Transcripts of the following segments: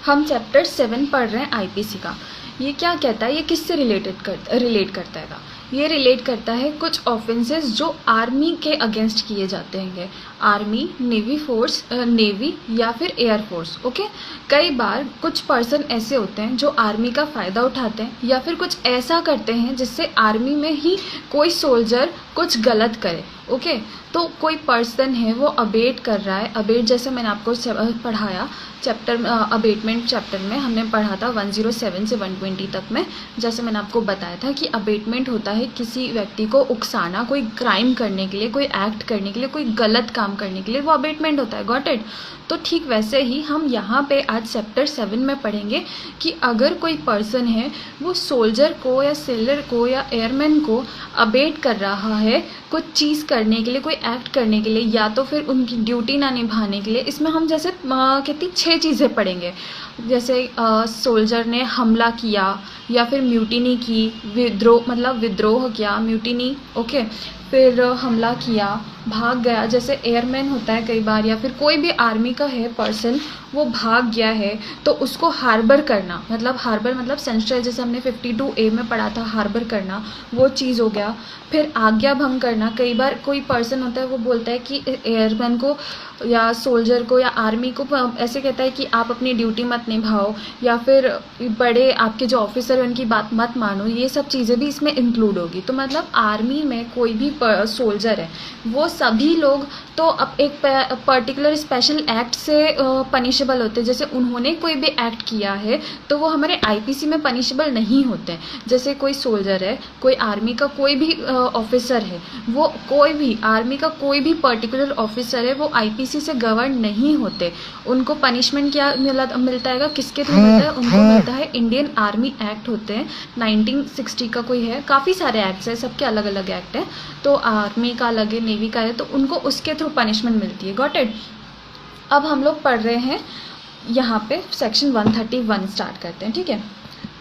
हम चैप्टर 7 पढ़ रहे हैं आईपीसी का। ये क्या कहता है, ये किससे रिलेट करता है? ये रिलेट करता है कुछ ऑफेंसेस जो आर्मी के अगेंस्ट किए जाते हैं, आर्मी, नेवी या फिर एयरफोर्स। ओके, कई बार कुछ पर्सन ऐसे होते हैं जो आर्मी का फ़ायदा उठाते हैं या फिर कुछ ऐसा करते हैं जिससे आर्मी में ही कोई सोल्जर कुछ गलत करे। ओके, तो कोई पर्सन है वो अबेट कर रहा है। अबेट जैसे मैंने आपको पढ़ाया चैप्टर अबेटमेंट चैप्टर में हमने पढ़ा था 107 से 120 तक में। जैसे मैंने आपको बताया था कि अबेटमेंट होता है किसी व्यक्ति को उकसाना, कोई क्राइम करने के लिए, कोई एक्ट करने के लिए, कोई गलत काम करने के लिए, वो अबेटमेंट होता है। Got it? तो ठीक वैसे ही हम यहाँ पे आज चैप्टर 7 में पढ़ेंगे कि अगर कोई पर्सन है वो सोल्जर को या सेलर को या एयरमैन को अबेट कर रहा है कुछ चीज़ करने के लिए, कोई एक्ट करने के लिए, या तो फिर उनकी ड्यूटी ना निभाने के लिए, इसमें हम जैसे कितनी 6 चीज़ें पढ़ेंगे। जैसे सोल्जर ने हमला किया या फिर म्यूटिनी की, विद्रोह किया, म्यूटिनी। ओके, फिर हमला किया, भाग गया, जैसे एयरमैन होता है कई बार, या फिर कोई भी आर्मी का है पर्सन वो भाग गया है तो उसको हार्बर करना, हार्बर मतलब सेंट्रल, जैसे हमने 52A में पढ़ा था हार्बर करना, वो चीज़ हो गया। फिर आज्ञा भंग करना, कई बार कोई पर्सन होता है वो बोलता है कि एयरमैन को या सोल्जर को या आर्मी को ऐसे कहता है कि आप अपनी ड्यूटी मत निभाओ, या फिर बड़े आपके जो ऑफिसर हैं उनकी बात मत मानो, ये सब चीज़ें भी इसमें इंक्लूड होगी। तो मतलब आर्मी में कोई भी सोल्जर है वो सभी लोग तो अब एक पर्टिकुलर स्पेशल एक्ट से पनिशेबल होते हैं। जैसे उन्होंने कोई भी एक्ट किया है तो वो हमारे आईपीसी में पनिशेबल नहीं होते। जैसे कोई सोल्जर है, कोई आर्मी का कोई भी ऑफिसर है, वो कोई भी आर्मी का कोई भी पर्टिकुलर ऑफिसर है, वो आईपीसी से गवर्न नहीं होते। उनको पनिशमेंट क्या मिलता है, किसके थ्रू मिलता है? उनको मिलता है इंडियन आर्मी एक्ट होते हैं 1960 का, कोई है, काफ़ी सारे एक्ट्स हैं, सबके अलग अलग एक्ट है। तो आर्मी का अलग है, नेवी का है, तो उनको उसके थ्रू पनिशमेंट मिलती है। Got it? अब हम लोग पढ़ रहे हैं यहाँ पे सेक्शन 131 स्टार्ट करते हैं। ठीक है,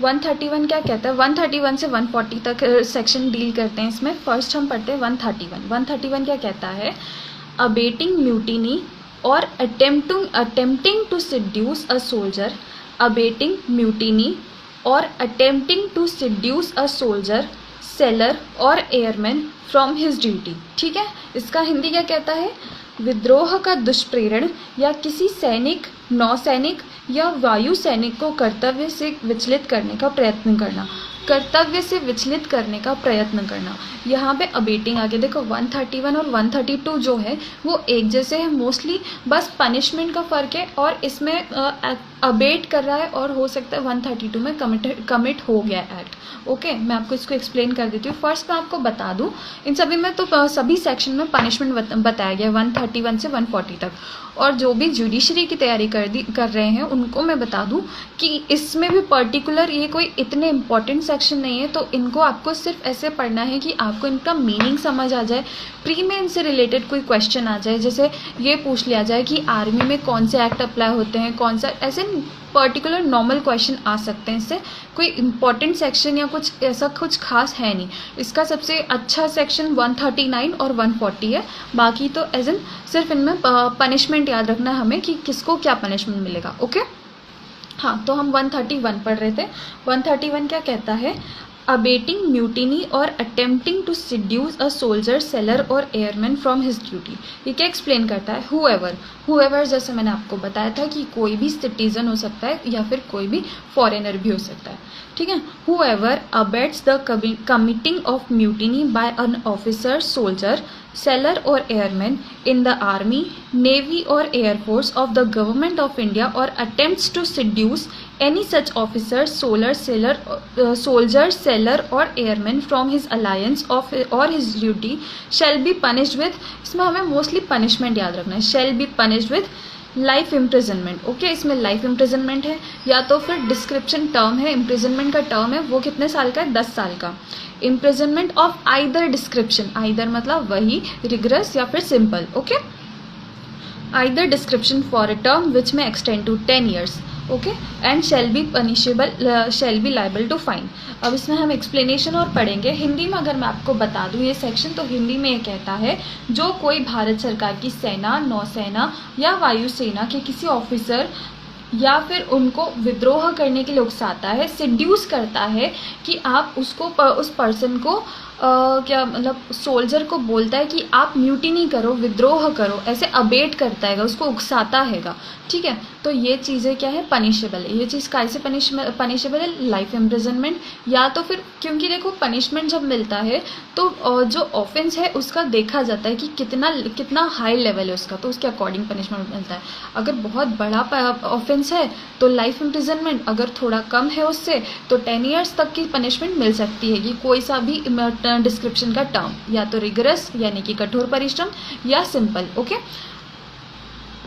131 क्या कहता है? 131 से 140 तक सेक्शन डील करते हैं इसमें। फर्स्ट हम पढ़ते हैं 131। 131 क्या कहता है? अबेटिंग म्यूटिनी और attempting to seduce a soldier, abetting mutiny और attempting to seduce a soldier, sailor और एयरमैन फ्रॉम हिज ड्यूटी। ठीक है, इसका हिंदी क्या कहता है? विद्रोह का दुष्प्रेरण या किसी सैनिक, नौसैनिक या वायु सैनिक को कर्तव्य से विचलित करने का प्रयत्न करना। कर्तव्य से विचलित करने का प्रयत्न करना, यहाँ पे अबेटिंग आगे देखो। 131 और 132 जो है वो एक जैसे है, मोस्टली बस पनिशमेंट का फ़र्क है, और इसमें अबेट कर रहा है और हो सकता है 132 में कमिट हो गया एक्ट। ओके, मैं आपको इसको एक्सप्लेन कर देती हूँ। फर्स्ट मैं आपको बता दूँ, इन सभी में तो सभी सेक्शन में पनिशमेंट बताया गया 131 से 140 तक। और जो भी जुडिशरी की तैयारी कर रहे हैं उनको मैं बता दूं कि इसमें भी पर्टिकुलर ये कोई इतने इम्पॉर्टेंट सेक्शन नहीं है, तो इनको आपको सिर्फ ऐसे पढ़ना है कि आपको इनका मीनिंग समझ आ जाए, प्री में इनसे रिलेटेड कोई क्वेश्चन आ जाए, जैसे ये पूछ लिया जाए कि आर्मी में कौन से एक्ट अप्लाई होते हैं, कौन सा, ऐसे पर्टिकुलर नॉर्मल क्वेश्चन आ सकते हैं। इससे कोई इम्पॉर्टेंट सेक्शन या कुछ ऐसा कुछ खास है नहीं। इसका सबसे अच्छा सेक्शन 139 और 140 है, बाकी तो एज इन सिर्फ इनमें पनिशमेंट याद रखना है हमें कि किसको क्या पनिशमेंट मिलेगा। ओके, हाँ, तो हम 131 पढ़ रहे थे। 131 क्या कहता है? अबेटिंग म्यूटिनी और attempting to seduce a soldier, sailor और एयरमैन फ्रॉम हिज ड्यूटी। ये क्या एक्सप्लेन करता है? हुएवर जैसे मैंने आपको बताया था कि कोई भी सिटीजन हो सकता है या फिर कोई भी फॉरेनर भी हो सकता है। ठीक है, whoever abets the committing of mutiny by an officer, soldier, sailor और airman in the army, navy or air force of the government of India or attempts to seduce any such officer, soldier, seller or airman from his alliance of or his duty shall be punished with, इसमें हमें mostly punishment याद रखना है, shall be punished with life imprisonment. Okay, इसमें life imprisonment है, या तो फिर डिस्क्रिप्शन टर्म है, इम्प्रिजनमेंट का टर्म है, वो कितने साल का है? 10 साल का। Imprisonment of either description, either मतलब वही, रिग्रेस या फिर simple. Okay, either description for a term which may extend to 10 years। Okay, and shall be liable to fine. अब इसमें हम एक्सप्लेनेशन और पढ़ेंगे हिंदी में। अगर मैं आपको बता दूं ये सेक्शन, तो हिंदी में ये कहता है जो कोई भारत सरकार की सेना, नौसेना या वायुसेना के किसी ऑफिसर या फिर उनको विद्रोह करने के लिए उकसाता है, सिड्यूस करता है कि आप उसको उस पर्सन को क्या मतलब सोल्जर को बोलता है कि आप म्यूटिनी करो, विद्रोह करो, ऐसे अबेट करता है, उसको उकसाता हैगा, ठीक है। तो ये चीज़ें क्या है, पनिशेबल है। ये चीज़ कैसे पनिशेबल है, लाइफ इम्प्रिजनमेंट, या तो फिर क्योंकि देखो पनिशमेंट जब मिलता है तो जो ऑफेंस है उसका देखा जाता है कि कितना हाई लेवल है उसका, तो उसके अकॉर्डिंग पनिशमेंट मिलता है। अगर बहुत बड़ा ऑफेंस है तो लाइफ इम्प्रिजनमेंट, अगर थोड़ा कम है उससे तो 10 ईयर्स तक की पनिशमेंट मिल सकती है। कि कोई सा भी डिस्क्रिप्शन का टर्म, या तो रिगरस यानी कि कठोर परिश्रम, या सिंपल, ओके,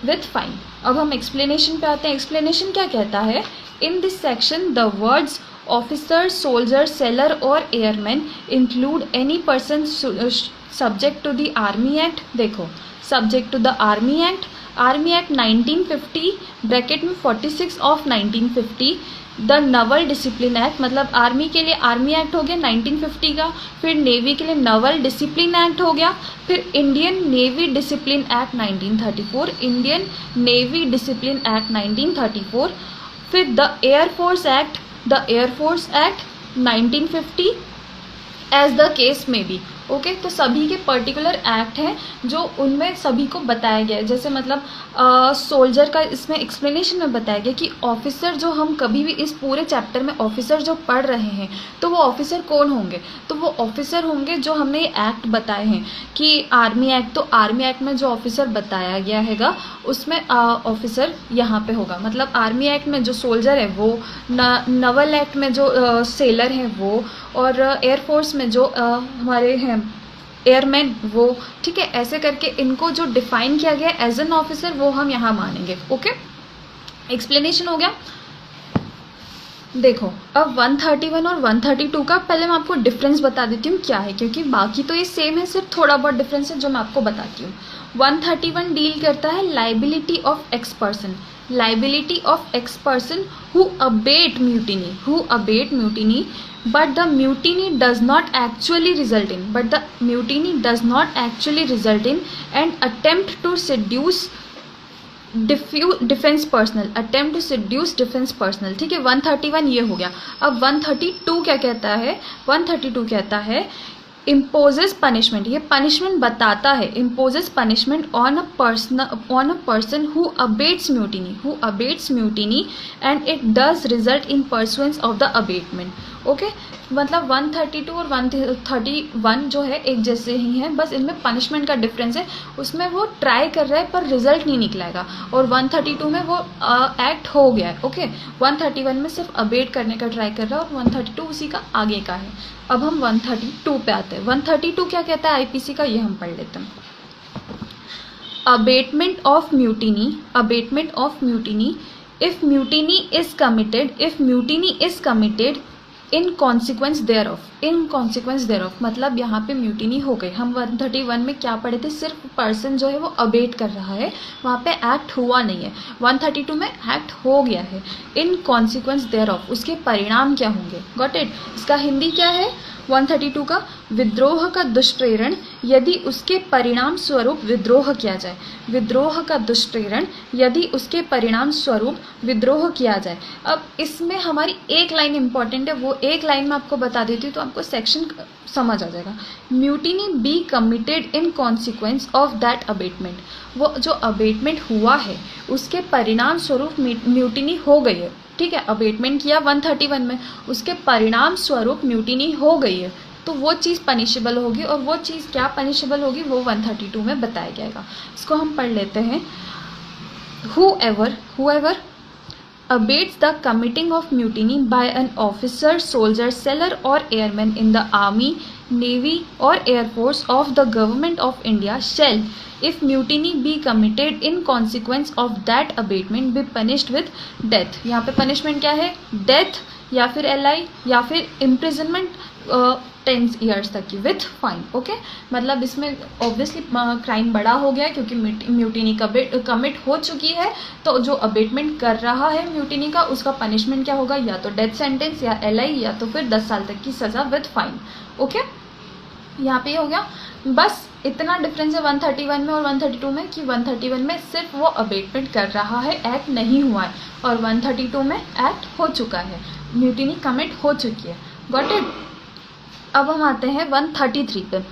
विथ फाइन। अब हम एक्सप्लेनेशन पे आते हैं। एक्सप्लेनेशन क्या कहता है, in this section the words officer, soldier, sailor और airman include any person subject to the army act. देखो, subject to the army act 1950 bracket में 46 of 1950, the naval discipline act, मतलब आर्मी के लिए आर्मी एक्ट हो गया 1950 का, फिर नेवी के लिए नवल डिसिप्लिन एक्ट हो गया, फिर Indian navy discipline act 1934, Indian navy discipline act 1934, फिर the air force act 1950 as the case may be, okay. तो सभी के पर्टिकुलर एक्ट हैं जो उनमें सभी को बताया गया है। जैसे मतलब सोल्जर का इसमें एक्सप्लेनेशन में बताया गया कि ऑफिसर जो हम कभी भी इस पूरे चैप्टर में ऑफिसर जो पढ़ रहे हैं तो वो ऑफिसर कौन होंगे, तो वो ऑफिसर होंगे जो हमने ये एक्ट बताए हैं कि आर्मी एक्ट, तो आर्मी एक्ट में जो ऑफिसर बताया गया हैगा उसमें ऑफिसर यहाँ पे होगा। मतलब आर्मी एक्ट में जो सोल्जर है वो, नवल एक्ट में जो सेलर हैं वो, और एयरफोर्स में जो हमारे हैं एयरमैन वो, ठीक है। ऐसे करके इनको जो डिफाइन किया गया एज एन ऑफिसर वो हम यहाँ मानेंगे, ओके। एक्सप्लेनेशन हो गया। देखो अब 131 और 132 का पहले मैं आपको डिफरेंस बता देती हूँ क्या है, क्योंकि बाकी तो ये सेम है, सिर्फ थोड़ा बहुत डिफरेंस है जो मैं आपको बताती हूँ। 131 डील करता है liability of x person, liability of X person who abate mutiny, but the mutiny does not actually result in an attempt to seduce defence personnel, attempt to seduce defence personnel, ठीक है। 131 ये हो गया। अब 132 क्या कहता है, 132 कहता है इम्पोजेस पनिशमेंट, ये पनिशमेंट बताता है, imposes punishment on a person who abets mutiny and it does result in pursuance of the abetment, okay. मतलब 132 और 131 जो है एक जैसे ही हैं, बस इनमें पनिशमेंट का डिफरेंस है। उसमें वो ट्राई कर रहा है पर रिजल्ट नहीं निकलेगा, और 132 में वो एक्ट हो गया है, ओके। 131 में सिर्फ अबेट करने का ट्राई कर रहा है, और 132 उसी का आगे का है। अब हम 132 पे आते हैं। 132 क्या कहता है आईपीसी का, ये हम पढ़ लेते हैं। Abetment of mutiny if mutiny is committed in consequence thereof, मतलब यहाँ पे म्यूटिनी हो गई। हम 131 में क्या पढ़े थे, सिर्फ पर्सन जो है वो अबेट कर रहा है, वहाँ पे एक्ट हुआ नहीं है। 132 में एक्ट हो गया है। इन कॉन्सिक्वेंस देयर ऑफ, उसके परिणाम क्या होंगे, गॉट इट। इसका हिंदी क्या है 132 का, विद्रोह का दुष्प्रेरण यदि उसके परिणाम स्वरूप विद्रोह किया जाए, विद्रोह का दुष्प्रेरण यदि उसके परिणाम स्वरूप विद्रोह किया जाए। अब इसमें हमारी एक लाइन इंपॉर्टेंट है, वो एक लाइन मैं आपको बता देती हूँ तो आपको सेक्शन समझ आ जाएगा। Mutiny be committed in consequence of that abetment, वो जो अबेटमेंट हुआ है उसके परिणाम स्वरूप म्यूटिनी हो गई है, ठीक है। अबेटमेंट किया 131 में, उसके परिणाम स्वरूप म्यूटिनी हो गई है, तो वो चीज़ पनिशेबल होगी, और वो चीज़ क्या पनिशेबल होगी वो 132 में बताया जाएगा। इसको हम पढ़ लेते हैं। whoever abates the committing of mutiny by an officer, soldier, sailor or airman in the army, navy or air force of the government of India shall, if mutiny be committed in consequence of that abatement, be punished with death। यहाँ पे punishment क्या है, death या फिर LI या फिर imprisonment 10 years तक की विथ फाइन, ओके। मतलब इसमें ऑब्वियसली क्राइम बड़ा हो गया क्योंकि म्यूटिनी कमिट हो चुकी है, तो जो अबेटमेंट कर रहा है म्यूटिनी का उसका पनिशमेंट क्या होगा, या तो डेथ सेंटेंस या LI या तो फिर 10 साल तक की सज़ा विथ फाइन, ओके। यहाँ पे हो गया। बस इतना डिफरेंस है 131 में और 132 में कि 131 में सिर्फ वो अबेटमेंट कर रहा है, एक्ट नहीं हुआ है, और 132 में एक्ट हो चुका है, म्यूटिनी कमिट हो चुकी है। Got it. अब हम आते हैं 133 पे।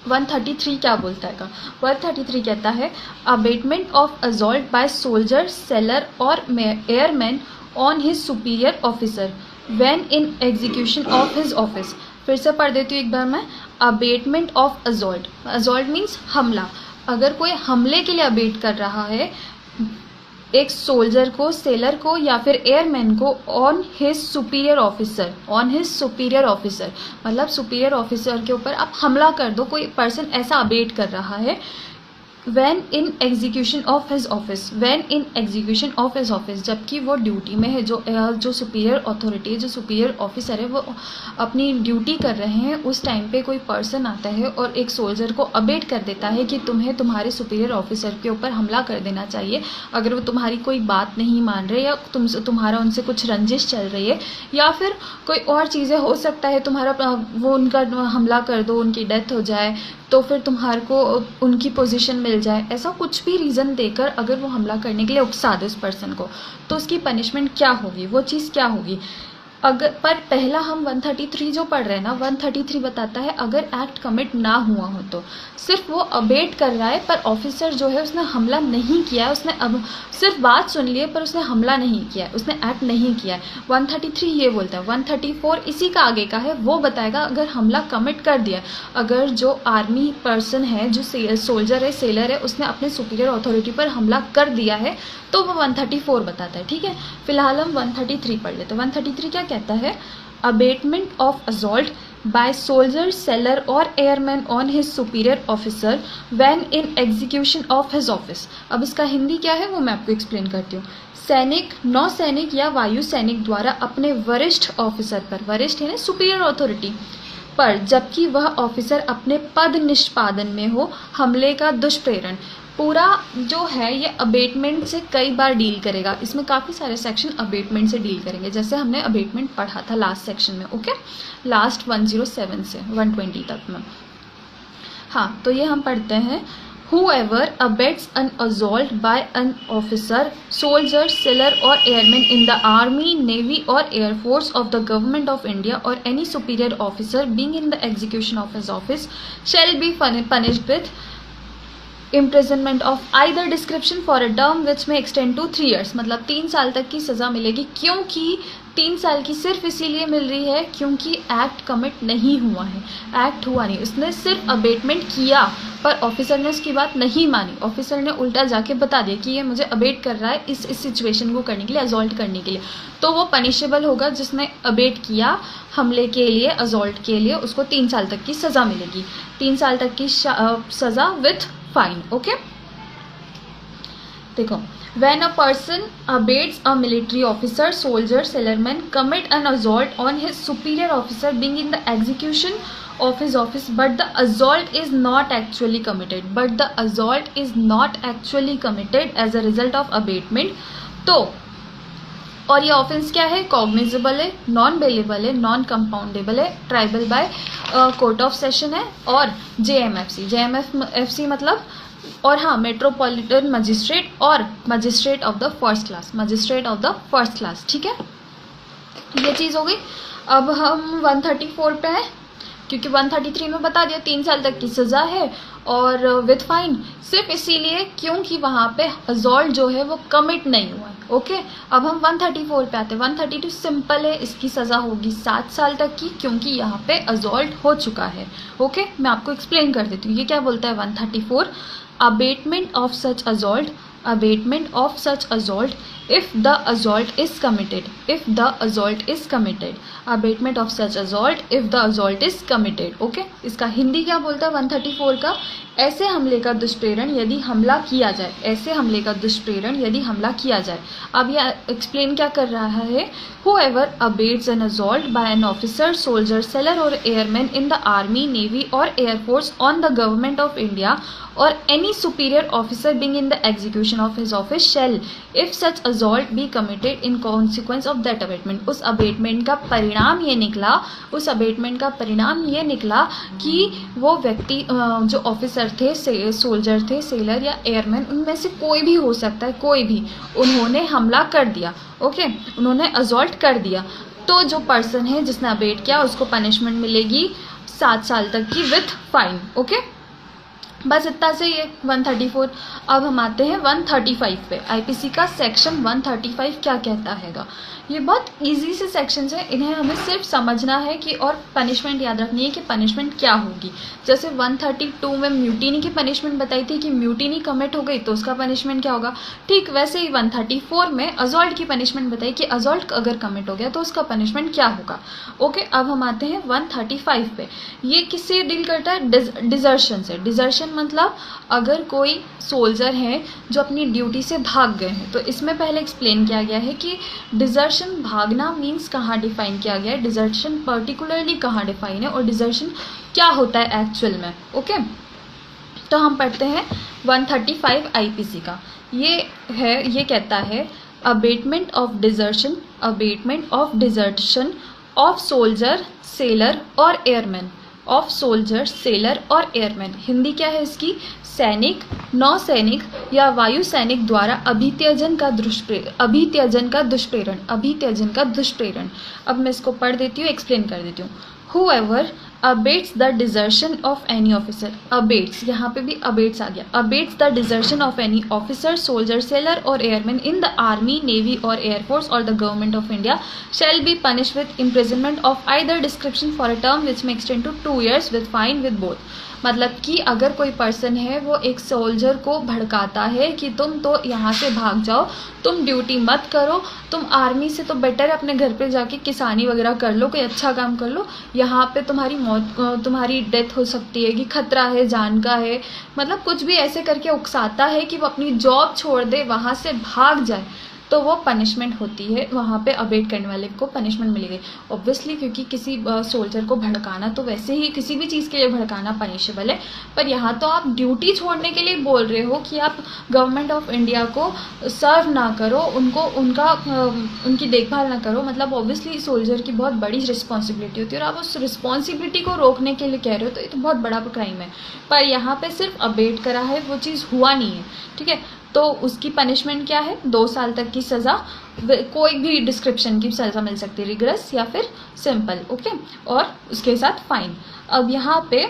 133 क्या बोलता है? 133 कहता है abetment of assault by soldier, sailor और airman on his superior officer when in execution of his office. फिर से पढ़ देती हूँ एक बार मैं। Abetment of assault, assault means हमला। अगर कोई हमले के लिए अबेट कर रहा है एक सोल्जर को, सेलर को या फिर एयरमैन को on his superior officer, on his superior officer मतलब सुपीरियर ऑफिसर के ऊपर आप हमला कर दो, कोई पर्सन ऐसा अबेट कर रहा है when in execution of his office, when in execution of his office, जबकि वो ड्यूटी में है, जो सुपीरियर अथॉरिटी है, जो सुपीरियर ऑफिसर है, वो अपनी ड्यूटी कर रहे हैं, उस टाइम पे कोई पर्सन आता है और एक सोल्जर को अबेट कर देता है कि तुम्हें तुम्हारे सुपीरियर ऑफिसर के ऊपर हमला कर देना चाहिए अगर वो तुम्हारी कोई बात नहीं मान रहे, या तुम्हारा उनसे कुछ रंजिश चल रही है, या फिर कोई और चीज़ें हो सकता है, तुम्हारा वो उनका हमला कर दो, उनकी डेथ हो जाए तो फिर तुम्हारे को उनकी पोजीशन मिल जाए, ऐसा कुछ भी रीज़न देकर अगर वो हमला करने के लिए उकसा दे उस पर्सन को, तो उसकी पनिशमेंट क्या होगी, वो चीज़ क्या होगी। अगर पर पहला हम 133 जो पढ़ रहे हैं ना, 133 बताता है अगर एक्ट कमिट ना हुआ हो तो, सिर्फ वो अबेट कर रहा है पर ऑफिसर जो है उसने हमला नहीं किया है, उसने अब सिर्फ बात सुन ली है पर उसने हमला नहीं किया है, उसने एक्ट नहीं किया है। 133 ये बोलता है। 134 इसी का आगे का है, वो बताएगा अगर हमला कमिट कर दिया, अगर जो आर्मी पर्सन है, जो सोल्जर है, सेलर है, उसने अपने सुपीरियर अथॉरिटी पर हमला कर दिया है तो वो 134 बताता है। ठीक है, फिलहाल हम 133 पढ़ लेते हैं। 133 क्या कहता है? Abetment of assault by soldier, sailor और airman on his superior officer when in execution of his office. अब इसका हिंदी क्या है वो मैं आपको एक्सप्लेन करती हूँ। सैनिक, नौसैनिक या वायु सैनिक द्वारा अपने वरिष्ठ ऑफिसर पर, वरिष्ठ है ना सुपीरियर अथॉरिटी पर, जबकि वह ऑफिसर अपने पद निष्पादन में हो, हमले का दुष्प्रेरण। पूरा जो है ये अबेटमेंट से कई बार डील करेगा, इसमें काफ़ी सारे सेक्शन अबेटमेंट से डील करेंगे, जैसे हमने अबेटमेंट पढ़ा था लास्ट सेक्शन में। ओके, लास्ट 107 से 120 तक में। हाँ, तो ये हम पढ़ते हैं Whoever abets an assault by an officer, soldier, sailor or airman in the army, navy or air force of the government of India or any superior officer being in the execution of his office shall be punished with imprisonment of either description for a term which may extend to 3 years। मतलब 3 साल तक की सज़ा मिलेगी। क्योंकि 3 साल की सिर्फ इसीलिए मिल रही है क्योंकि एक्ट कमिट नहीं हुआ है, एक्ट हुआ नहीं, उसने सिर्फ अबेटमेंट किया पर ऑफिसर ने उसकी बात नहीं मानी। ऑफिसर ने उल्टा जाके बता दिया कि ये मुझे अबेट कर रहा है इस सिचुएशन को करने के लिए, असॉल्ट करने के लिए, तो वो पनिशेबल होगा। जिसने अबेट किया हमले के लिए, असॉल्ट के लिए, उसको 3 साल तक की सज़ा मिलेगी। 3 साल तक की सज़ा विथ फाइन। ओके, देखो, when a person abates a military officer, soldier, sailorman commit an assault on his superior officer being in the execution of his office, but the assault is not actually committed, but the assault is not actually committed as a result of abatement, तो और ये offence क्या है? Cognizable है, non bailable है, non compoundable है, tribal by court of session है, और JMFC, JMFC मतलब, और हाँ, मेट्रोपॉलिटन मजिस्ट्रेट और magistrate of the first class, magistrate of the first class. ठीक है, ये चीज़ हो गई। अब हम 134 पे हैं, क्योंकि 133 में बता दिया 3 साल तक की सज़ा है और विथ फाइन, सिर्फ इसीलिए क्योंकि वहाँ पे असॉल्ट जो है वो कमिट नहीं हुआ है। ओके, अब हम 134 पे आते हैं। 132 सिंपल है, इसकी सज़ा होगी 7 साल तक की क्योंकि यहाँ पे असॉल्ट हो चुका है। ओके, मैं आपको एक्सप्लेन कर देती हूँ ये क्या बोलता है 134। Abetment of such assault, abatement of such assault if the assault is committed, if the assault is committed, abatement of such assault if the assault is committed। Okay, इसका हिंदी क्या बोलता है 134 का? ऐसे हमले का दुष्प्रेरण यदि हमला किया जाए, ऐसे हमले का दुष्प्रेरण यदि हमला किया जाए। अब यह एक्सप्लेन क्या कर रहा है, whoever abates an assault by an officer, soldier, sailor or airman in the army, navy or air force on the government of India or any superior officer being in the execution of his office shall, if such assault be committed in consequence of that abatement। उस abatement का परिणाम ये निकला, उस abatement का परिणाम ये निकला कि वो व्यक्ति जो ऑफिसर थे, सोल्जर थे, सेलर या एयरमैन, उनमें से कोई भी हो सकता है, कोई भी, उन्होंने हमला कर दिया, ओके, उन्होंने असॉल्ट कर दिया, तो जो पर्सन है जिसने अबेट किया उसको पनिशमेंट मिलेगी 7 साल तक की विथ फाइन, ओके। बस इतना से ये 134। अब हम आते हैं 135 पे। आईपीसी का सेक्शन 135 क्या कहता हैगा। ये बहुत इजी से सेक्शंस हैं, इन्हें हमें सिर्फ समझना है कि, और पनिशमेंट याद रखनी है कि पनिशमेंट क्या होगी। जैसे 132 में म्यूटिनी की पनिशमेंट बताई थी कि म्यूटिनी कमिट हो गई तो उसका पनिशमेंट क्या होगा, ठीक वैसे ही 134 में असॉल्ट की पनिशमेंट बताई कि असॉल्ट अगर कमिट हो गया तो उसका पनिशमेंट क्या होगा, ओके। अब हम आते हैं 135 पे। ये किससे डील करता है, डिजर्शन से। डिजर्शन मतलब अगर कोई सोल्जर है जो अपनी ड्यूटी से भाग गए हैं, तो इसमें पहले एक्सप्लेन किया गया है कि डिजर्शन भागना मीन्स कहाँ डिफाइन किया गया है, डिजर्शन पर्टिकुलरली कहाँ डिफाइन है और डिजर्शन क्या होता है एक्चुअल में, ओके। तो हम पढ़ते हैं 135 आईपीसी का। ये कहता है abetment of desertion, abetment of desertion of soldier, sailor और एयरमैन, ऑफ सोल्जर, सेलर और एयरमैन। हिंदी क्या है इसकी, सैनिक, नौसैनिक या वायु सैनिक द्वारा अभित्यजन का दुष्प्रेरण, अभित्यजन का दुष्प्रेरण, अभित्यजन का दुष्प्रेरण। अब मैं इसको पढ़ देती हूँ, एक्सप्लेन कर देती हूँ। Whoever abates the desertion of any officer, abates, यहाँ पे भी abates आ गया, abates the desertion of any officer, soldier, sailor or airman in the army, navy or air force or the government of India shall be punished with imprisonment of either description for a term which may extend to 2 years with fine with both। मतलब कि अगर कोई person है वो एक soldier को भड़काता है कि तुम तो यहाँ से भाग जाओ, तुम ड्यूटी मत करो, तुम आर्मी से तो बेटर है अपने घर पे जाके किसानी वगैरह कर लो, कोई अच्छा काम कर लो, यहाँ पे तुम्हारी मौत, तुम्हारी डेथ हो सकती है, कि खतरा है, जान का है, मतलब कुछ भी ऐसे करके उकसाता है कि वो अपनी जॉब छोड़ दे, वहाँ से भाग जाए, तो वो पनिशमेंट होती है, वहाँ पे अबेट करने वाले को पनिशमेंट मिलेगी ऑब्वियसली, क्योंकि किसी सोल्जर को भड़काना तो वैसे ही किसी भी चीज़ के लिए भड़काना पनिशेबल है, पर यहाँ तो आप ड्यूटी छोड़ने के लिए बोल रहे हो कि आप गवर्नमेंट ऑफ इंडिया को सर्व ना करो, उनकी देखभाल ना करो, मतलब ऑब्वियसली सोल्जर की बहुत बड़ी रिस्पॉन्सिबिलिटी होती है और आप उस रिस्पॉन्सिबिलिटी को रोकने के लिए कह रहे हो, तो ये तो बहुत बड़ा क्राइम है। पर यहाँ पर सिर्फ अबेट करा है, वो चीज़ हुआ नहीं है, ठीक है। तो उसकी पनिशमेंट क्या है, 2 साल तक की सज़ा, कोई भी डिस्क्रिप्शन की सज़ा मिल सकती है, रिग्रेस या फिर सिंपल, ओके, और उसके साथ फाइन। अब यहाँ पे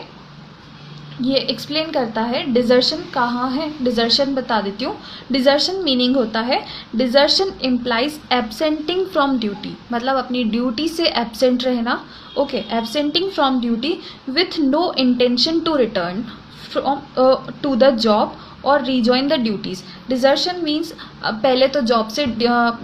ये एक्सप्लेन करता है डिजर्शन कहाँ है, डिजर्शन बता देती हूँ। डिजर्शन मीनिंग होता है, desertion implies absenting from duty, मतलब अपनी ड्यूटी से एब्सेंट रहना, okay, absenting from duty with no intention to return from to the job और rejoin the duties. Desertion means पहले तो जॉब से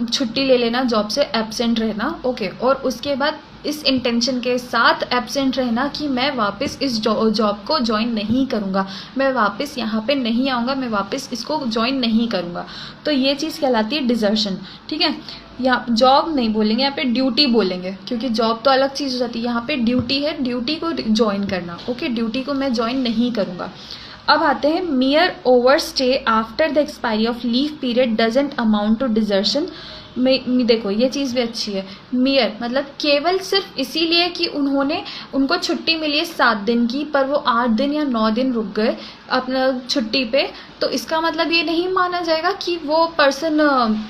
छुट्टी ले लेना, जॉब से एब्सेंट रहना, ओके, और उसके बाद इस इंटेंशन के साथ एब्सेंट रहना कि मैं वापस इस जॉब को ज्वाइन नहीं करूँगा, मैं वापस यहाँ पे नहीं आऊँगा, मैं वापस इसको ज्वाइन नहीं करूँगा, तो ये चीज़ कहलाती है डिजर्शन, ठीक है। यहाँ जॉब नहीं बोलेंगे, यहाँ पे ड्यूटी बोलेंगे, क्योंकि जॉब तो अलग चीज़ हो जाती है, यहाँ पे ड्यूटी है, ड्यूटी को ज्वाइन करना, ओके, ड्यूटी को मैं ज्वाइन नहीं करूँगा। अब आते हैं mere overstay after the expiry of leave period doesn't amount to desertion. में देखो ये चीज़ भी अच्छी है, मियर मतलब केवल सिर्फ इसीलिए कि उनको छुट्टी मिली है 7 दिन की, पर वो 8 दिन या 9 दिन रुक गए अपना छुट्टी पे, तो इसका मतलब ये नहीं माना जाएगा कि वो पर्सन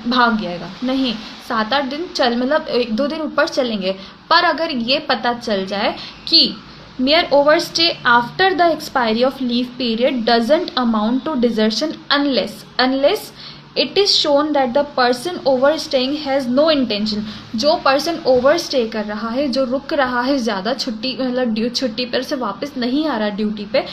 भाग जाएगा, नहीं, 7-8 दिन मतलब 1-2 दिन ऊपर चलेंगे, पर अगर ये पता चल जाए कि mere overstay after the expiry of leave period doesn't amount to desertion unless it is shown that the person overstaying has no intention। जो पर्सन ओवरस्टे कर रहा है, जो रुक रहा है ज़्यादा, छुट्टी मतलब छुट्टी पर से वापस नहीं आ रहा ड्यूटी पे,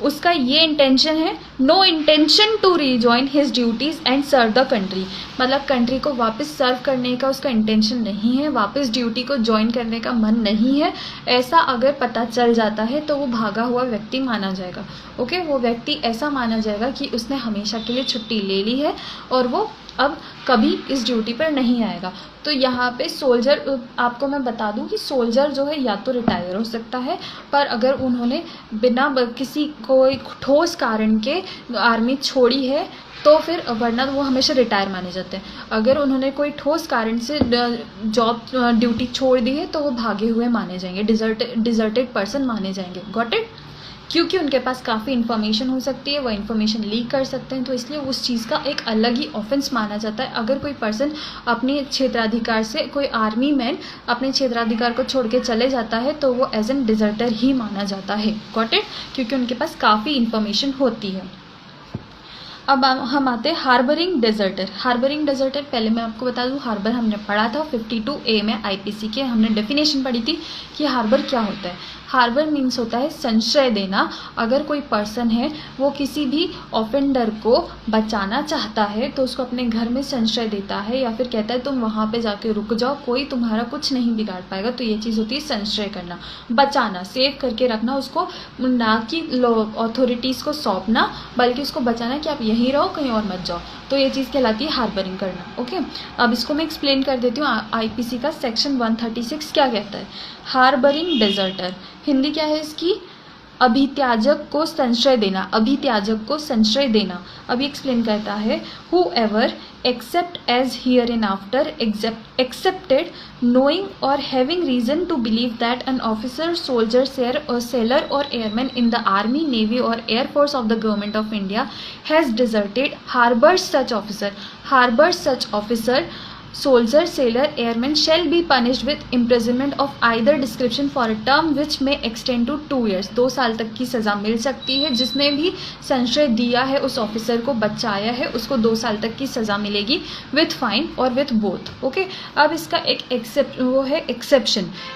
उसका ये इंटेंशन है, no intention to rejoin his duties and serve the country, मतलब कंट्री को वापस सर्व करने का उसका इंटेंशन नहीं है, वापस ड्यूटी को ज्वाइन करने का मन नहीं है, ऐसा अगर पता चल जाता है तो वो भागा हुआ व्यक्ति माना जाएगा। ओके, वो व्यक्ति ऐसा माना जाएगा कि उसने हमेशा के लिए छुट्टी ले ली है और वो अब कभी इस ड्यूटी पर नहीं आएगा। तो यहाँ पे सोल्जर, आपको मैं बता दूं कि सोल्जर जो है या तो रिटायर हो सकता है, पर अगर उन्होंने बिना किसी कोई ठोस कारण के आर्मी छोड़ी है तो फिर, वरना वो हमेशा रिटायर माने जाते हैं। अगर उन्होंने कोई ठोस कारण से जॉब ड्यूटी छोड़ दी है तो वो भागे हुए माने जाएंगे, डिजर्टेड पर्सन माने जाएंगे। Got it? क्योंकि उनके पास काफ़ी इन्फॉर्मेशन हो सकती है, वो इन्फॉर्मेशन लीक कर सकते हैं, तो इसलिए उस चीज़ का एक अलग ही ऑफेंस माना जाता है। अगर कोई पर्सन अपने क्षेत्राधिकार से, कोई आर्मी मैन अपने क्षेत्राधिकार को छोड़ के चले जाता है तो वो एज एन डिजर्टर ही माना जाता है। Got it? क्योंकि उनके पास काफ़ी इन्फॉर्मेशन होती है। अब हम आते हैं हार्बरिंग डेजर्टर। हार्बरिंग डेजर्टर, पहले मैं आपको बता दूं, हार्बर हमने पढ़ा था 52A में आईपीसी के, हमने डेफिनेशन पढ़ी थी कि हार्बर क्या होता है। हार्बर मीन्स होता है संशय देना। अगर कोई पर्सन है वो किसी भी ऑफेंडर को बचाना चाहता है तो उसको अपने घर में संशय देता है या फिर कहता है तुम वहाँ पे जाके रुक जाओ, कोई तुम्हारा कुछ नहीं बिगाड़ पाएगा, तो ये चीज़ होती है संशय करना, बचाना, सेव करके रखना उसको, ना कि अथॉरिटीज़ को सौंपना, बल्कि उसको बचाना कि आप यहीं रहो, कहीं और मत जाओ, तो ये चीज़ कहलाती है हार्बरिंग करना। ओके, अब इसको मैं एक्सप्लेन कर देती हूँ। आईपीसी का सेक्शन 136 क्या कहता है? हार्बरिंग डेजर्टर, हिंदी क्या है इसकी? अभित्याजक को संशय देना, अभित्याजक को संशय देना। अभी एक्सप्लेन करता है, whoever except as hereinafter accepted knowing or having reason to believe that an officer, soldier, sailor or airman in the army, navy or air force of the government of India has deserted, harbors such officer, soldier, sailor, airman shall be punished with imprisonment of either description for a term which may extend to 2 years। 2 साल तक की सज़ा मिल सकती है। जिसने भी संशय दिया है, उस ऑफिसर को बचाया है, उसको 2 साल तक की सज़ा मिलेगी विथ फाइन और विथ बोथ। ओके, अब इसका एक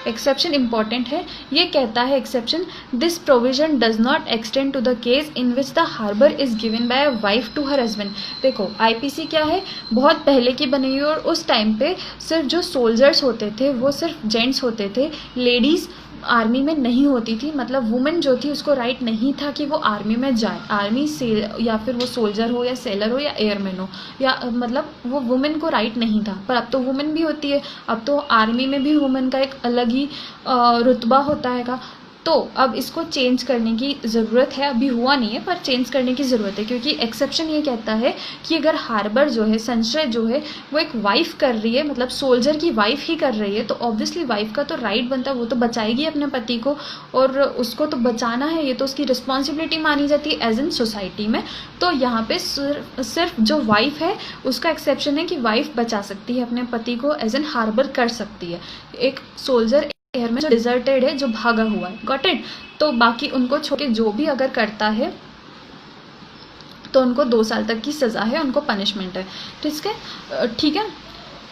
एक्सेप्शन इंपॉर्टेंट है। ये कहता है exception, this provision does not extend to the case in which the harbour is given by a wife to her husband. देखो, आईपीसी क्या है, बहुत पहले की बनी हुई, और उस टाइम पे सिर्फ जो सोल्जर्स होते थे वो सिर्फ जेंट्स होते थे, लेडीज़ आर्मी में नहीं होती थी। मतलब वुमेन जो थी उसको राइट नहीं था कि वो आर्मी में जाए, आर्मी से, या फिर वो सोल्जर हो या सेलर हो या एयरमैन हो, या मतलब वो वुमेन को राइट नहीं था। पर अब तो वुमेन भी होती है, अब तो आर्मी में भी वुमेन का एक अलग ही रुतबा होता है। तो अब इसको चेंज करने की ज़रूरत है, अभी हुआ नहीं है पर चेंज करने की ज़रूरत है, क्योंकि एक्सेप्शन ये कहता है कि अगर हार्बर जो है, संशय जो है, वो एक वाइफ कर रही है, मतलब सोल्जर की वाइफ ही कर रही है, तो ऑब्वियसली वाइफ का तो राइट बनता है, वो तो बचाएगी अपने पति को, और उसको तो बचाना है, ये तो उसकी रिस्पॉन्सिबिलिटी मानी जाती है एज एन सोसाइटी में। तो यहाँ पे सिर्फ जो वाइफ है उसका एक्सेप्शन है कि वाइफ बचा सकती है अपने पति को, एज एन हार्बर कर सकती है। एक सोल्जर एयरमैन जो डिजर्टेड है, जो भागा हुआ है, गॉट इट? तो बाकी उनको छोड़ के जो भी अगर करता है तो उनको 2 साल तक की सज़ा है, उनको पनिशमेंट है। ठीक है।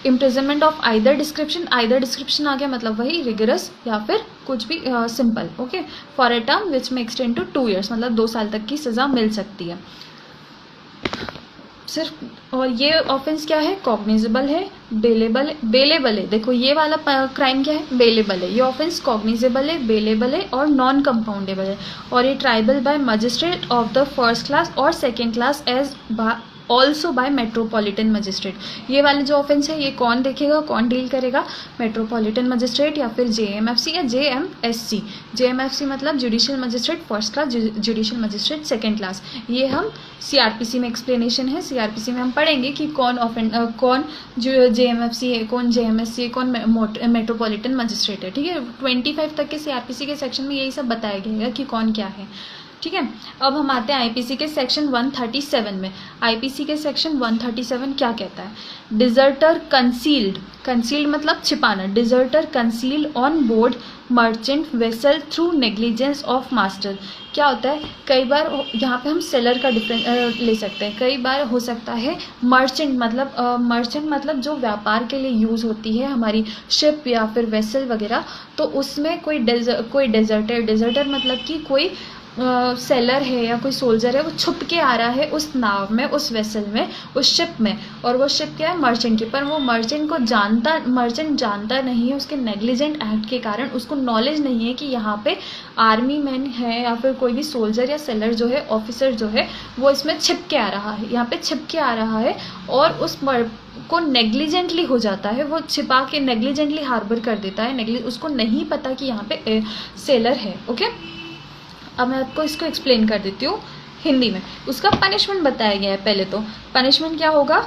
इम्प्रिजनमेंट ऑफ आइदर डिस्क्रिप्शन आ गया, मतलब वही रिगरस या फिर कुछ भी simple. Okay, for a term which may extend to 2 years, मतलब 2 साल तक की सज़ा मिल सकती है सिर्फ। और ये ऑफेंस क्या है? कॉग्निजेबल है, बेलेबल है। देखो, ये वाला क्राइम क्या है? बेलेबल है। ये ऑफेंस कॉग्निजेबल है, बेलेबल है और नॉन कंपाउंडेबल है, और ये triable by magistrate of the first class और second class as also by metropolitan magistrate. ये वाले जो ऑफेंस है ये कौन देखेगा, कौन डील करेगा? मेट्रोपॉलिटन मजिस्ट्रेट या फिर जेएमएफसी या जेएमएससी। जेएमएफसी मतलब judicial magistrate first class, judicial magistrate second class. ये हम सीआरपीसी में एक्सप्लेनेशन है, सीआरपीसी में हम पढ़ेंगे कि कौन जो जेएमएफसी है, कौन जेएमएससी है, कौन मेट्रोपॉलिटन मजिस्ट्रेट है। ठीक है, 25 तक के सीआरपीसी के सेक्शन में यही सब बताया गया कि कौन क्या है। ठीक है, अब हम आते हैं आईपीसी के सेक्शन 137 में। आईपीसी के सेक्शन 137 क्या कहता है? डिजर्टर कंसील्ड मतलब छिपाना। Deserter concealed on board merchant vessel through negligence of master. क्या होता है? कई बार यहाँ पे हम सेलर का डिफरेंस ले सकते हैं। कई बार हो सकता है मर्चेंट मतलब जो व्यापार के लिए यूज़ होती है, हमारी शिप या फिर वेसल वगैरह, तो उसमें कोई डेजर्टर मतलब कि कोई सेलर है या कोई सोल्जर है वो छुप के आ रहा है उस नाव में, उस वेसल में, उस शिप में, और वो शिप क्या है, मर्चेंट की, पर वो मर्चेंट जानता नहीं है, उसके नेग्लिजेंट एक्ट के कारण उसको नॉलेज नहीं है कि यहाँ पे आर्मी मैन है या फिर कोई भी सोल्जर या सेलर जो है, ऑफिसर जो है, वो इसमें छिप के आ रहा है, यहाँ पे छिप के आ रहा है, और उस को नेग्लिजेंटली हो जाता है, वो छिपा के नेग्लिजेंटली हार्बर कर देता है, उसको नहीं पता कि यहाँ पे सेलर है। ओके, अब मैं आपको इसको एक्सप्लेन कर देती हूँ हिंदी में। उसका पनिशमेंट बताया गया है। पहले तो पनिशमेंट क्या होगा,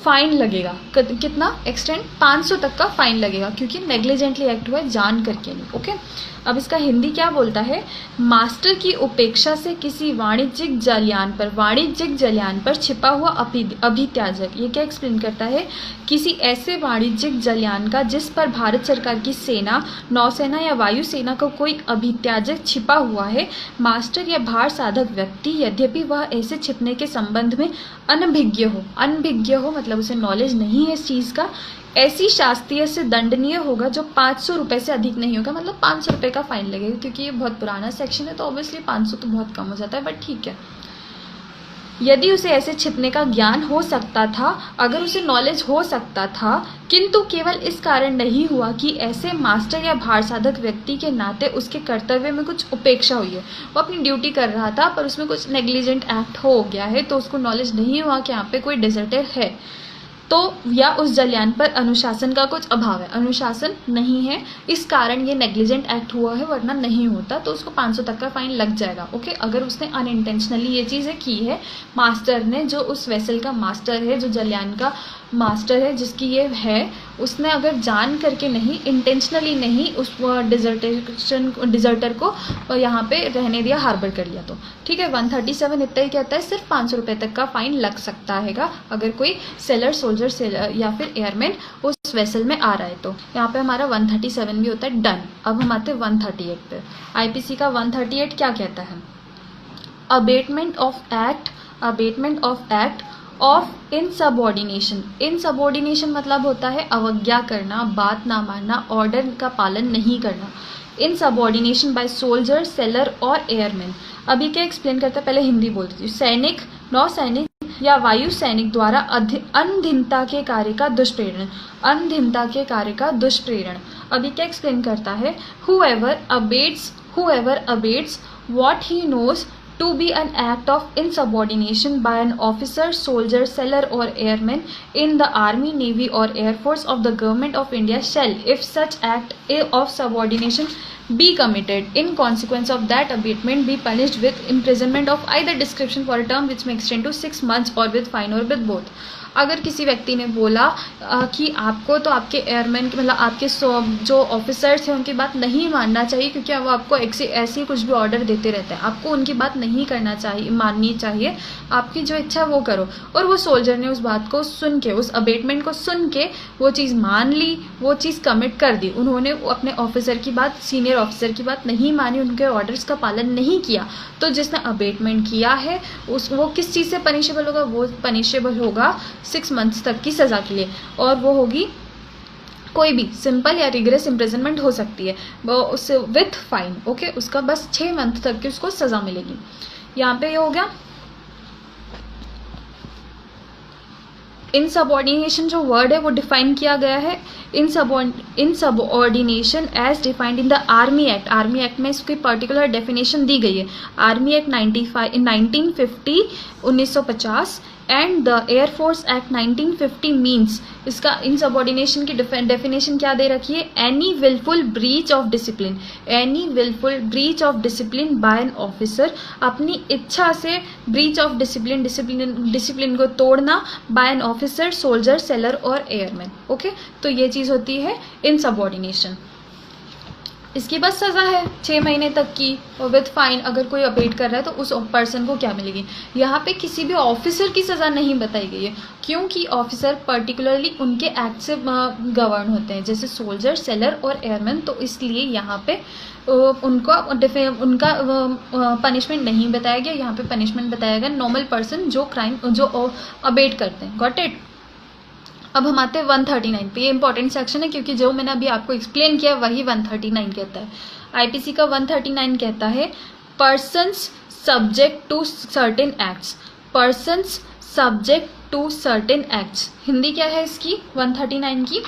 फाइन लगेगा, कितना एक्सटेंड 500 तक का फाइन लगेगा, क्योंकि नेग्लिजेंटली एक्ट हुआ है, जान करके नहीं। ओके, अब इसका हिंदी क्या बोलता है, मास्टर की उपेक्षा से किसी वाणिज्यिक जलयान पर छिपा हुआ अभित्याजक, ये क्या एक्सप्लेन करता है, किसी ऐसे वाणिज्यिक जलयान का जिस पर भारत सरकार की सेना, नौसेना या वायुसेना का कोई अभित्याजक छिपा हुआ है, मास्टर या भार साधक व्यक्ति, यद्यपि वह ऐसे छिपने के संबंध में अनभिज्ञ हो मतलब उसे नॉलेज नहीं है इस चीज़ का, ऐसी शास्त्रीय से दंडनीय होगा जो 500 रुपये से अधिक नहीं होगा, मतलब 500 रुपये का फाइन लगेगा। क्योंकि ये बहुत पुराना सेक्शन है तो ऑब्वियसली 500 तो बहुत कम हो जाता है, बट ठीक है। यदि उसे ऐसे छिपने का ज्ञान हो सकता था, अगर उसे नॉलेज हो सकता था, किंतु केवल इस कारण नहीं हुआ कि ऐसे मास्टर या भार साधक व्यक्ति के नाते उसके कर्तव्य में कुछ उपेक्षा हुई है, वो अपनी ड्यूटी कर रहा था पर उसमें कुछ नेग्लिजेंट एक्ट हो गया है, तो उसको नॉलेज नहीं हुआ कि यहाँ पे कोई डिजर्टर है, तो या उस जलयान पर अनुशासन का कुछ अभाव है, अनुशासन नहीं है, इस कारण ये नेग्लिजेंट एक्ट हुआ है, वरना नहीं होता, तो उसको 500 तक का फाइन लग जाएगा। ओके, अगर उसने अनइंटेंशनली ये चीज़ें की है, मास्टर ने, जो उस वेसल का मास्टर है, जो जलयान का मास्टर है जिसकी ये है, उसने अगर जान करके नहीं, इंटेंशनली नहीं, उस डिजर्टर को यहाँ पे रहने दिया, हार्बर कर लिया, तो ठीक है। 137 इतना ही कहता है, सिर्फ 500 रुपये तक का फाइन लग सकता है अगर कोई सेलर, सोल्जर या फिर एयरमैन उस वेसल में आ रहा है। तो यहाँ पे हमारा 137 भी होता है डन। अब हम आते हैं 138 पे। आईपीसी का 138 क्या कहता है, अबेटमेंट ऑफ एक्ट ऑफ इनसबऑर्डिनेशन। इनसबऑर्डिनेशन मतलब होता है अवज्ञा करना, बात ना मानना, ऑर्डर का पालन नहीं करना। इनसबऑर्डिनेशन बाय सोल्जर, सेलर और एयरमैन। अभी क्या एक्सप्लेन करता है, पहले हिंदी बोलती हूँ। सैनिक, नौसैनिक या वायु सैनिक द्वारा अनधिनता के कार्य का दुष्प्रेरण, अनधिनता के कार्य का दुष्प्रेरण। अभी क्या एक्सप्लेन करता है, whoever abates what he knows to be an act of insubordination by an officer, soldier, sailor or airman in the army, navy or air force of the government of India shall, if such act of subordination be committed, in consequence of that abatement be punished with imprisonment of either description for a term which may extend to 6 months or with fine or with both। अगर किसी व्यक्ति ने बोला कि आपको तो आपके airman की, मतलब आपके जो ऑफिसर्स हैं उनकी बात नहीं मानना चाहिए, क्योंकि वो आपको ऐसे कुछ भी ऑर्डर देते रहते हैं, आपको उनकी बात नहीं करना चाहिए, माननी चाहिए, आपकी जो इच्छा वो करो, और वो सोल्जर ने उस बात को सुन के, उस अबेटमेंट को सुन के वो चीज़ मान ली, वो चीज़ कमिट कर दी, उन्होंने अपने ऑफिसर की बात, सीनियर ऑफिसर की बात नहीं मानी, उनके ऑर्डर्स का पालन नहीं किया, तो जिसने अबेटमेंट किया है वो किस चीज़ से पनिशेबल होगा, वो पनिशेबल होगा 6 मंथ्स तक की सज़ा के लिए, और वो होगी कोई भी सिंपल या रिग्रेस इम्प्रिजनमेंट हो सकती है, वो उससे विथ फाइन। ओके, उसका बस 6 मंथ तक की उसको सज़ा मिलेगी। यहाँ पे ये हो गया। इनसबऑर्डिनेशन जो वर्ड है वो डिफाइन किया गया है, insubordination as defined in the army act. Army act में इसकी पर्टिकुलर डेफिनेशन दी गई है, army act 1950 1950 and the air force act 1950 means, इसका इनसबऑर्डिनेशन की डेफिनेशन क्या दे रखी है, any wilful breach of discipline, any wilful breach of discipline by an officer, अपनी इच्छा से ब्रीच ऑफ डिसिप्लिन को तोड़ना by an officer, soldier, sailor और एयरमैन। ओके, तो ये चीज़ होती है इनसबऑर्डिनेशन। इसकी बस सज़ा है 6 महीने तक की, और विद फाइन। अगर कोई अबेट कर रहा है तो उस पर्सन को क्या मिलेगी। यहाँ पे किसी भी ऑफिसर की सज़ा नहीं बताई गई है, क्योंकि ऑफिसर पर्टिकुलरली उनके एक्ट से गवर्न होते हैं, जैसे सोल्जर, सेलर और एयरमैन, तो इसलिए यहाँ पे उनका पनिशमेंट नहीं बताया गया। यहाँ पे पनिशमेंट बताया गया नॉर्मल पर्सन जो अबेट करते हैं। Got it. अब हम आते हैं 139 पे। ये इंपॉर्टेंट सेक्शन है, क्योंकि जो मैंने अभी आपको एक्सप्लेन किया वही 139 कहता है। आईपीसी का 139 कहता है persons subject to certain acts, persons subject to certain acts। Hindi क्या है इसकी 139 की?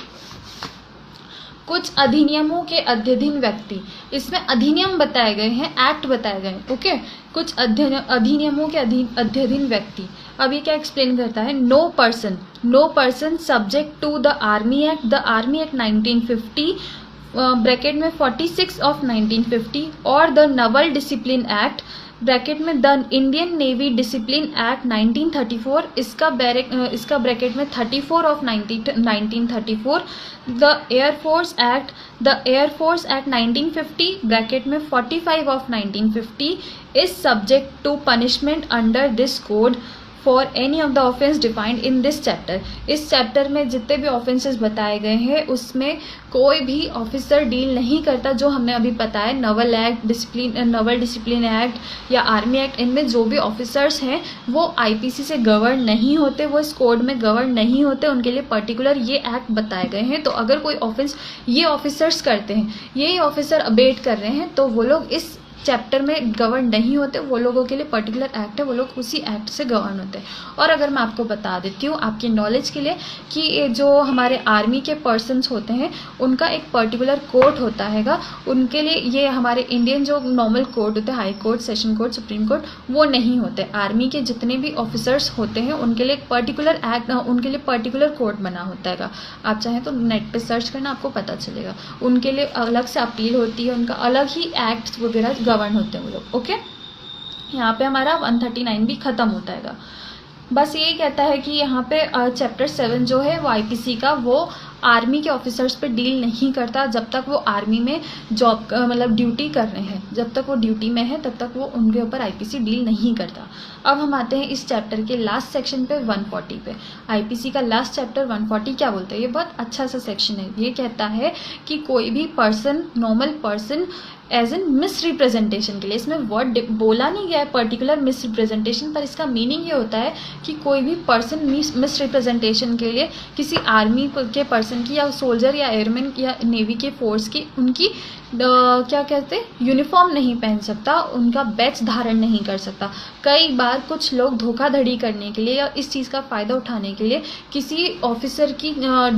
कुछ अधिनियमों के अध्ययन व्यक्ति। इसमें अधिनियम बताए गए हैं, एक्ट बताए गए हैं, ओके। कुछ अधिनियमों के अध्ययन व्यक्ति। अब ये क्या एक्सप्लेन करता है? No person subject to the army act, the army act 1950 bracket में 46 ऑफ 1950 और the naval discipline act bracket में the Indian navy discipline act 1934, इसका ब्रैकेट में 34 of 1934, the air force act 1950 bracket में 45 of 1950 is subject to punishment under this code for any of the offence defined in this chapter. इस chapter में जितने भी offences बताए गए हैं उसमें कोई भी ऑफिसर डील नहीं करता, जो हमने अभी बताया नवल डिसिप्लिन एक्ट या आर्मी एक्ट, इनमें जो भी ऑफिसर्स हैं वो आईपीसी से गवर्न नहीं होते, वो इस कोड में गवर्न नहीं होते, उनके लिए पर्टिकुलर ये एक्ट बताए गए हैं। तो अगर कोई ऑफेंस ये ऑफिसर्स करते हैं, ये ऑफिसर अबेट कर रहे हैं, तो वो लोग इस चैप्टर में गवर्न नहीं होते, वो लोगों के लिए पर्टिकुलर एक्ट है, वो लोग उसी एक्ट से गवर्न होते हैं। और अगर मैं आपको बता देती हूँ आपकी नॉलेज के लिए कि ये जो हमारे आर्मी के पर्सन्स होते हैं उनका एक पर्टिकुलर कोर्ट होता हैगा, उनके लिए ये हमारे इंडियन जो नॉर्मल कोर्ट होते हैं, high court, session court, supreme court, वो नहीं होते। आर्मी के जितने भी ऑफिसर्स होते हैं उनके लिए एक पर्टिकुलर एक्ट, उनके लिए पर्टिकुलर कोर्ट बना होता हैगा। आप चाहें तो नेट पे सर्च करना, आपको पता चलेगा। उनके लिए अलग से अपील होती है, उनका अलग ही एक्ट वगैरह गवर्न होते हैं वो लोग, ओके। यहाँ पे हमारा 139 भी खत्म होता है। बस यही कहता है कि यहाँ पे चैप्टर 7 जो है वो आईपीसी का, वो आर्मी के ऑफिसर्स पे डील नहीं करता जब तक वो आर्मी में जॉब मतलब ड्यूटी कर रहे हैं, जब तक वो ड्यूटी में है तब तक वो उनके ऊपर आईपीसी डील नहीं करता। अब हम आते हैं इस चैप्टर के लास्ट सेक्शन पे 140 पे। आईपीसी का लास्ट चैप्टर 140 क्या बोलता है? ये बहुत अच्छा सा सेक्शन है। ये कहता है कि कोई भी person, normal person as an misrepresentation के लिए, इसमें वर्ड बोला नहीं गया है पर्टिकुलर मिस रिप्रेजेंटेशन, पर इसका मीनिंग ये होता है कि कोई भी पर्सन मिस रिप्रेजेंटेशन के लिए किसी आर्मी के पर्सन की या सोल्जर या एयरमैन या नेवी के फोर्स की उनकी क्या कहते हैं यूनिफॉर्म नहीं पहन सकता, उनका बैच धारण नहीं कर सकता। कई बार कुछ लोग धोखाधड़ी करने के लिए या इस चीज़ का फ़ायदा उठाने के लिए किसी ऑफिसर की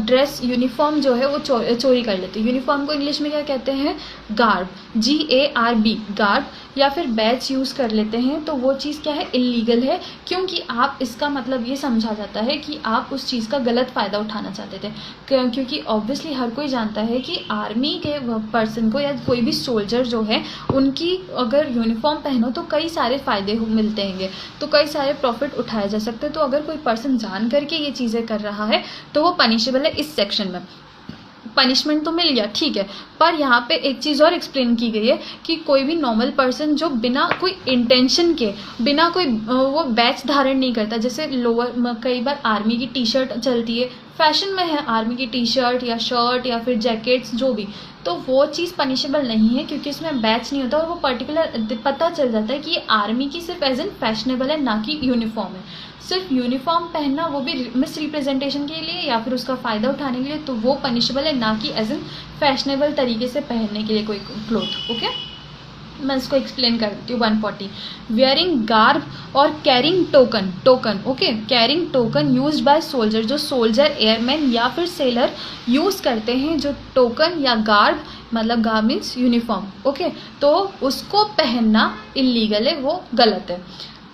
ड्रेस यूनिफॉर्म जो है वो चोरी कर लेते हैं। यूनिफॉर्म को इंग्लिश में क्या कहते हैं? गार्ब, GARB, गार्ब, या फिर बैच यूज़ कर लेते हैं। तो वो चीज़ क्या है? इलीगल है, क्योंकि आप इसका मतलब ये समझा जाता है कि आप उस चीज़ का गलत फ़ायदा उठाना चाहते थे। क्योंकि ऑब्वियसली हर कोई जानता है कि आर्मी के पर्सन को या कोई भी सोल्जर जो है उनकी अगर यूनिफॉर्म पहनो तो कई सारे फ़ायदे मिलते हैं, तो कई सारे प्रॉफिट उठाए जा सकते हैं। तो अगर कोई पर्सन जान करके ये चीज़ें कर रहा है तो वो पनिशेबल है। इस सेक्शन में पनिशमेंट तो मिल गया, ठीक है, पर यहाँ पे एक चीज़ और एक्सप्लेन की गई है कि कोई भी नॉर्मल पर्सन जो बिना कोई इंटेंशन के, बिना कोई वो बैच धारण नहीं करता, जैसे लोअर कई बार आर्मी की टी शर्ट चलती है, फैशन में है आर्मी की टी शर्ट या शर्ट या फिर जैकेट्स जो भी, तो वो चीज़ पनिशेबल नहीं है क्योंकि इसमें बैच नहीं होता और वो पर्टिकुलर पता चल जाता है कि ये आर्मी की सिर्फ एज एन फैशनेबल है, ना कि यूनिफॉर्म है। सिर्फ यूनिफॉर्म पहनना वो भी मिस रिप्रेजेंटेशन के लिए या फिर उसका फ़ायदा उठाने के लिए, तो वो पनिशेबल है, ना कि एज एन फैशनेबल तरीके से पहनने के लिए कोई क्लोथ, ओके। मैं इसको एक्सप्लेन कर देती हूँ। 140 वेयरिंग गार्ब और carrying token, okay, carrying token used bye soldier, जो सोल्जर, एयरमैन या फिर सेलर यूज़ करते हैं जो टोकन या गार्ब, मतलब गार्ब मीन्स यूनिफॉर्म, ओके, तो उसको पहनना इलीगल है, वो गलत है।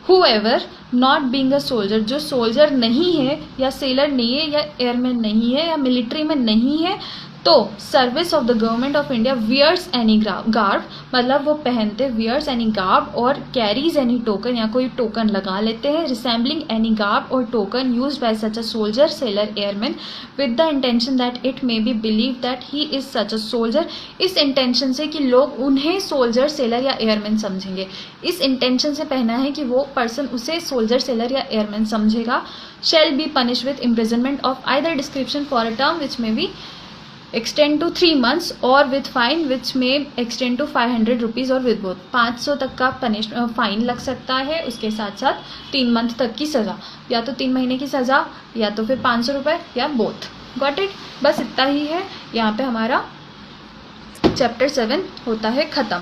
Whoever not being a soldier, जो सोल्जर नहीं है या सेलर नहीं है या एयरमैन नहीं है या मिलिट्री में नहीं है, तो service of the government of India wears any garb, मतलब वो पहनते वियर्स एनी गार्ब और कैरीज एनी टोकन, या कोई टोकन लगा लेते हैं रिसेंबलिंग एनी गार्ब और token used by such a soldier, sailor, airman with the intention that it may be believe that he is such a soldier, इस इंटेंशन से कि लोग उन्हें सोल्जर, सेलर या एयरमैन समझेंगे, इस इंटेंशन से पहना है कि वो पर्सन उसे सोल्जर, सेलर या एयरमैन समझेगा। Shall be punish with imprisonment of either description for a term which में बी extend to 3 months और with fine which may extend to 500 rupees और with both, 500 तक का फाइन लग सकता है, उसके साथ साथ 3 मंथ तक की सज़ा, या तो 3 महीने की सज़ा या तो फिर 500 रुपये या बोथ। Got it? बस इतना ही है। यहाँ पे हमारा चैप्टर 7 होता है ख़त्म।